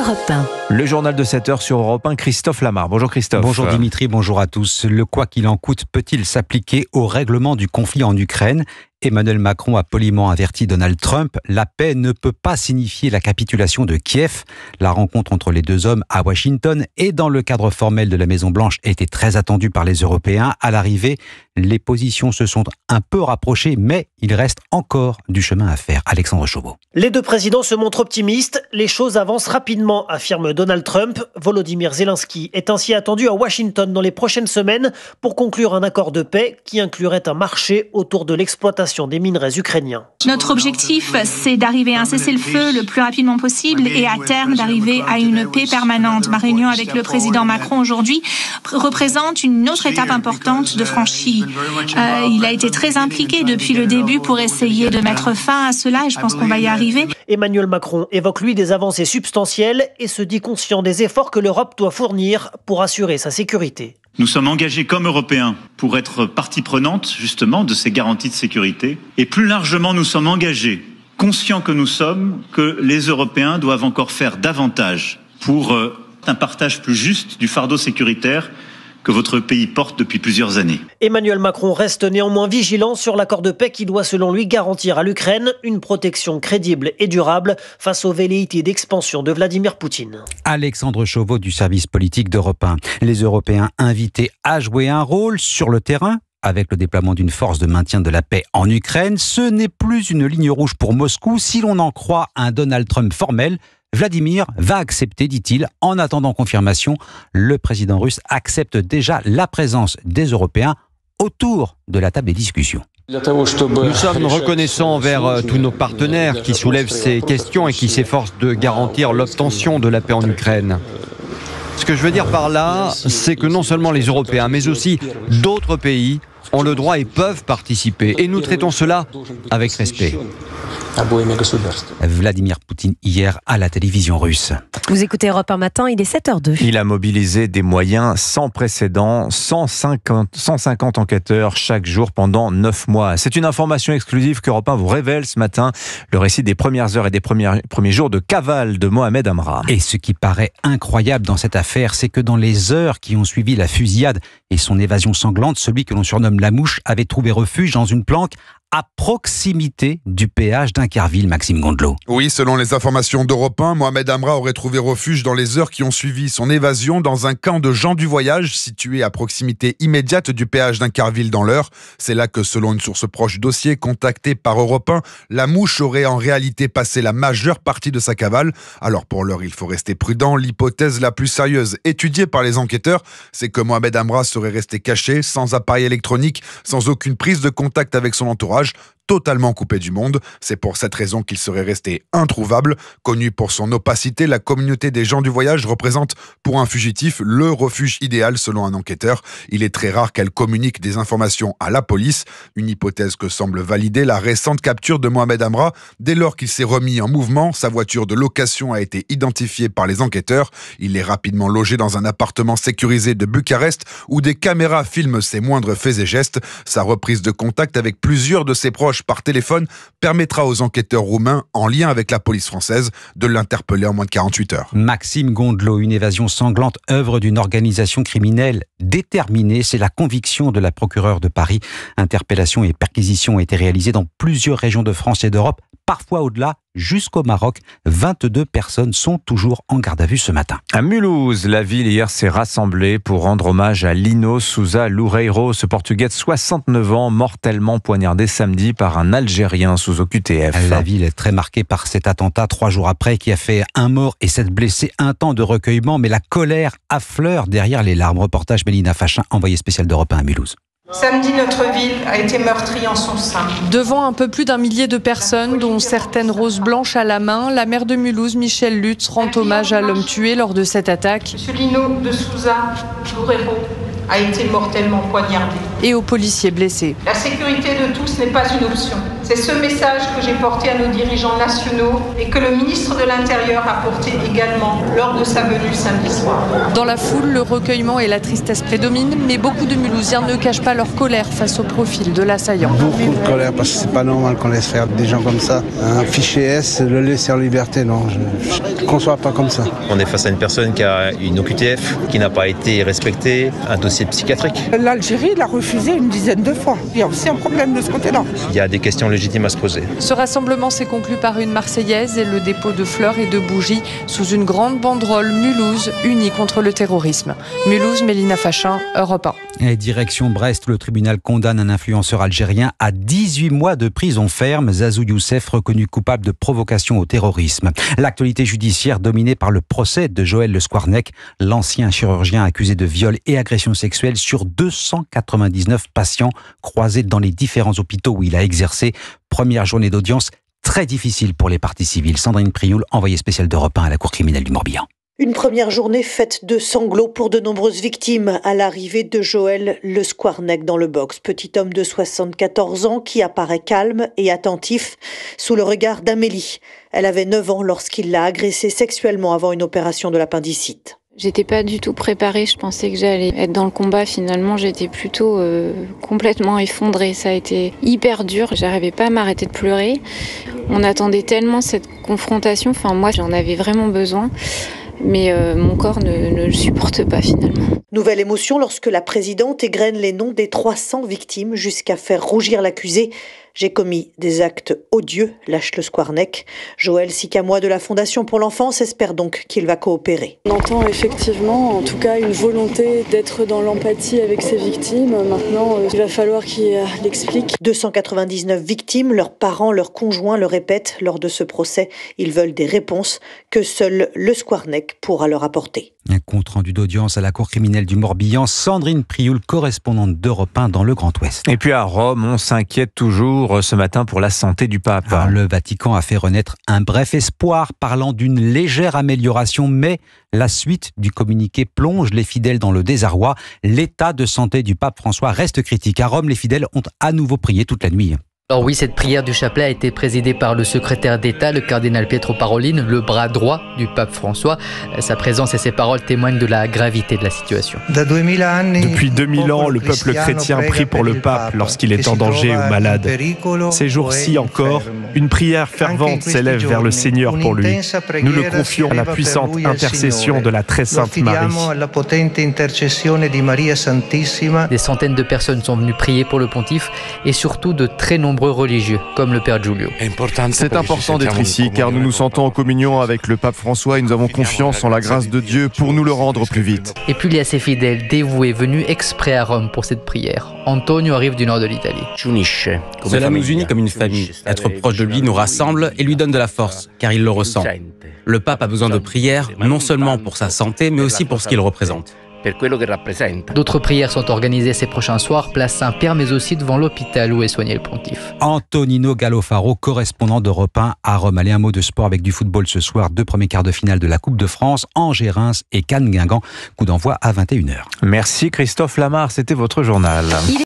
Europe 1. Le journal de 7h sur Europe 1, Christophe Lamar. Bonjour Christophe. Bonjour Dimitri, bonjour à tous. Le quoi qu'il en coûte peut-il s'appliquer au règlement du conflit en Ukraine ? Emmanuel Macron a poliment averti Donald Trump. La paix ne peut pas signifier la capitulation de Kiev. La rencontre entre les deux hommes à Washington et dans le cadre formel de la Maison-Blanche était très attendue par les Européens. À l'arrivée, les positions se sont un peu rapprochées, mais il reste encore du chemin à faire. Alexandre Chauveau. Les deux présidents se montrent optimistes. Les choses avancent rapidement, affirme Donald Trump. Volodymyr Zelensky est ainsi attendu à Washington dans les prochaines semaines pour conclure un accord de paix qui inclurait un marché autour de l'exploitation des minerais ukrainiens. Notre objectif, c'est d'arriver à un cessez-le-feu le plus rapidement possible et à terme d'arriver à une paix permanente. Ma réunion avec le président Macron aujourd'hui représente une autre étape importante de franchie. Il a été très impliqué depuis le début pour essayer de mettre fin à cela et je pense qu'on va y arriver. Emmanuel Macron évoque lui des avancées substantielles et se dit conscient des efforts que l'Europe doit fournir pour assurer sa sécurité. Nous sommes engagés comme Européens pour être partie prenante justement de ces garanties de sécurité. Et plus largement, nous sommes engagés, conscients que nous sommes, que les Européens doivent encore faire davantage pour un partage plus juste du fardeau sécuritaire que votre pays porte depuis plusieurs années. Emmanuel Macron reste néanmoins vigilant sur l'accord de paix qui doit selon lui garantir à l'Ukraine une protection crédible et durable face aux velléités d'expansion de Vladimir Poutine. Alexandre Chauveau du service politique d'Europe 1. Les Européens invités à jouer un rôle sur le terrain avec le déploiement d'une force de maintien de la paix en Ukraine. Ce n'est plus une ligne rouge pour Moscou si l'on en croit un Donald Trump formel. Vladimir va accepter, dit-il. En attendant confirmation, le président russe accepte déjà la présence des Européens autour de la table des discussions. Nous sommes reconnaissants envers tous nos partenaires qui soulèvent ces questions et qui s'efforcent de garantir l'obtention de la paix en Ukraine. Ce que je veux dire par là, c'est que non seulement les Européens, mais aussi d'autres pays ont le droit et peuvent participer. Et nous traitons cela avec respect. Vladimir Poutine hier à la télévision russe. Vous écoutez Europe 1 matin, il est 7h02. Il a mobilisé des moyens sans précédent, 150 enquêteurs chaque jour pendant 9 mois. C'est une information exclusive qu'Europe 1 vous révèle ce matin. Le récit des premières heures et des premiers jours de cavale de Mohamed Amra. Et ce qui paraît incroyable dans cette affaire, c'est que dans les heures qui ont suivi la fusillade et son évasion sanglante, celui que l'on surnomme la mouche avait trouvé refuge dans une planque à proximité du péage d'Incarville, Maxime Gondelot. Oui, selon les informations d'Europe 1, Mohamed Amra aurait trouvé refuge dans les heures qui ont suivi son évasion dans un camp de gens du voyage situé à proximité immédiate du péage d'Incarville dans l'Eure. C'est là que, selon une source proche du dossier contactée par Europe 1, la mouche aurait en réalité passé la majeure partie de sa cavale. Alors pour l'heure, il faut rester prudent. L'hypothèse la plus sérieuse étudiée par les enquêteurs, c'est que Mohamed Amra serait resté caché, sans appareil électronique, sans aucune prise de contact avec son entourage, totalement coupé du monde. C'est pour cette raison qu'il serait resté introuvable. Connu pour son opacité, la communauté des gens du voyage représente pour un fugitif le refuge idéal selon un enquêteur. Il est très rare qu'elle communique des informations à la police, une hypothèse que semble valider la récente capture de Mohamed Amra. Dès lors qu'il s'est remis en mouvement, sa voiture de location a été identifiée par les enquêteurs. Il est rapidement logé dans un appartement sécurisé de Bucarest où des caméras filment ses moindres faits et gestes. Sa reprise de contact avec plusieurs de ses proches par téléphone permettra aux enquêteurs roumains, en lien avec la police française, de l'interpeller en moins de 48 heures. Maxime Gondelot, une évasion sanglante, œuvre d'une organisation criminelle déterminée. C'est la conviction de la procureure de Paris. Interpellations et perquisitions ont été réalisées dans plusieurs régions de France et d'Europe, parfois au-delà, jusqu'au Maroc. 22 personnes sont toujours en garde à vue ce matin. À Mulhouse, la ville hier s'est rassemblée pour rendre hommage à Lino Sousa Loureiro, ce Portugais de 69 ans, mortellement poignardé samedi par un Algérien sous OQTF. La ville est très marquée par cet attentat 3 jours après qui a fait un mort et 7 blessés. Un temps de recueillement, mais la colère affleure derrière les larmes. Reportage Mélina Fachin, envoyée spéciale d'Europe 1 à Mulhouse. Samedi, notre ville a été meurtrie en son sein. Devant un peu plus d'1 millier de personnes, dont certaines roses blanches à la main, la maire de Mulhouse, Michèle Lutz, rend hommage à l'homme tué lors de cette attaque. Monsieur Lino de Sousa Loureiro a été mortellement poignardé. Et aux policiers blessés. La sécurité de tous n'est pas une option. C'est ce message que j'ai porté à nos dirigeants nationaux et que le ministre de l'Intérieur a porté également lors de sa venue samedi soir. Dans la foule, le recueillement et la tristesse prédominent, mais beaucoup de Mulhousiens ne cachent pas leur colère face au profil de l'assaillant. Beaucoup de colère parce que c'est pas normal qu'on laisse faire des gens comme ça. Un fichier S, le laisser en liberté, non, je ne conçois pas comme ça. On est face à une personne qui a une OQTF, qui n'a pas été respectée, un dossier psychiatrique. L'Algérie l'a refusé une dizaine de fois. Il y a aussi un problème de ce côté-là. Il y a des questions légitimes à se poser. Ce rassemblement s'est conclu par une Marseillaise et le dépôt de fleurs et de bougies sous une grande banderole Mulhouse unie contre le terrorisme. Mulhouse, Mélina Fachin, Europe 1. Et direction Brest, le tribunal condamne un influenceur algérien à 18 mois de prison ferme. Zazou Youssef, reconnu coupable de provocation au terrorisme. L'actualité judiciaire dominée par le procès de Joël Le Squarnec, l'ancien chirurgien accusé de viol et agression sexuelle sur 299 patients croisés dans les différents hôpitaux où il a exercé. Première journée d'audience très difficile pour les parties civiles. Sandrine Prioul, envoyée spéciale d'Europe 1 à la Cour criminelle du Morbihan. Une première journée faite de sanglots pour de nombreuses victimes à l'arrivée de Joël Le Squarnec dans le box. Petit homme de 74 ans qui apparaît calme et attentif sous le regard d'Amélie. Elle avait 9 ans lorsqu'il l'a agressée sexuellement avant une opération de l'appendicite. J'étais pas du tout préparée, je pensais que j'allais être dans le combat. Finalement, j'étais plutôt complètement effondrée. Ça a été hyper dur, j'arrivais pas à m'arrêter de pleurer. On attendait tellement cette confrontation, moi j'en avais vraiment besoin. Mais mon corps ne le supporte pas finalement. Nouvelle émotion lorsque la présidente égrène les noms des 300 victimes jusqu'à faire rougir l'accusé. J'ai commis des actes odieux, lâche Le Squarnec. Joël Sicamois de la Fondation pour l'enfance espère donc qu'il va coopérer. On entend effectivement, en tout cas, une volonté d'être dans l'empathie avec ces victimes. Maintenant, il va falloir qu'il l'explique. 299 victimes, leurs parents, leurs conjoints le répètent lors de ce procès. Ils veulent des réponses que seul Le Squarnec pourra leur apporter. Un compte-rendu d'audience à la Cour criminelle du Morbihan. Sandrine Prioul, correspondante d'Europe 1 dans le Grand Ouest. Et puis à Rome, on s'inquiète toujours ce matin pour la santé du pape. Le Vatican a fait renaître un bref espoir parlant d'une légère amélioration, mais la suite du communiqué plonge les fidèles dans le désarroi. L'état de santé du pape François reste critique. À Rome, les fidèles ont à nouveau prié toute la nuit. Alors oui, cette prière du chapelet a été présidée par le secrétaire d'État, le cardinal Pietro Parolin, le bras droit du pape François. Sa présence et ses paroles témoignent de la gravité de la situation. Depuis 2000 ans, le peuple chrétien prie pour le pape lorsqu'il est en danger ou malade. Ces jours-ci encore, une prière fervente s'élève vers le Seigneur pour lui. Nous le confions à la puissante intercession de la très sainte Marie. Des centaines de personnes sont venues prier pour le pontife et surtout de très nombreux religieux, comme le père Giulio. C'est important d'être ici car nous nous sentons en communion avec le pape François et nous avons confiance en la grâce de Dieu pour nous le rendre plus vite. Et puis il y a ces fidèles dévoués venus exprès à Rome pour cette prière. Antonio arrive du nord de l'Italie. Cela nous unit comme une famille. Être proche de lui nous rassemble et lui donne de la force, car il le ressent. Le pape a besoin de prières, non seulement pour sa santé, mais aussi pour ce qu'il représente. D'autres prières sont organisées ces prochains soirs, place Saint-Pierre, mais aussi devant l'hôpital où est soigné le pontife. Antonino Gallofaro, correspondant d'Europe 1 à Rome. Allez, un mot de sport avec du football ce soir. 2 premiers quarts de finale de la Coupe de France, Angers-Reims et Cannes-Guingamp. Coup d'envoi à 21h. Merci Christophe Lamar, c'était votre journal.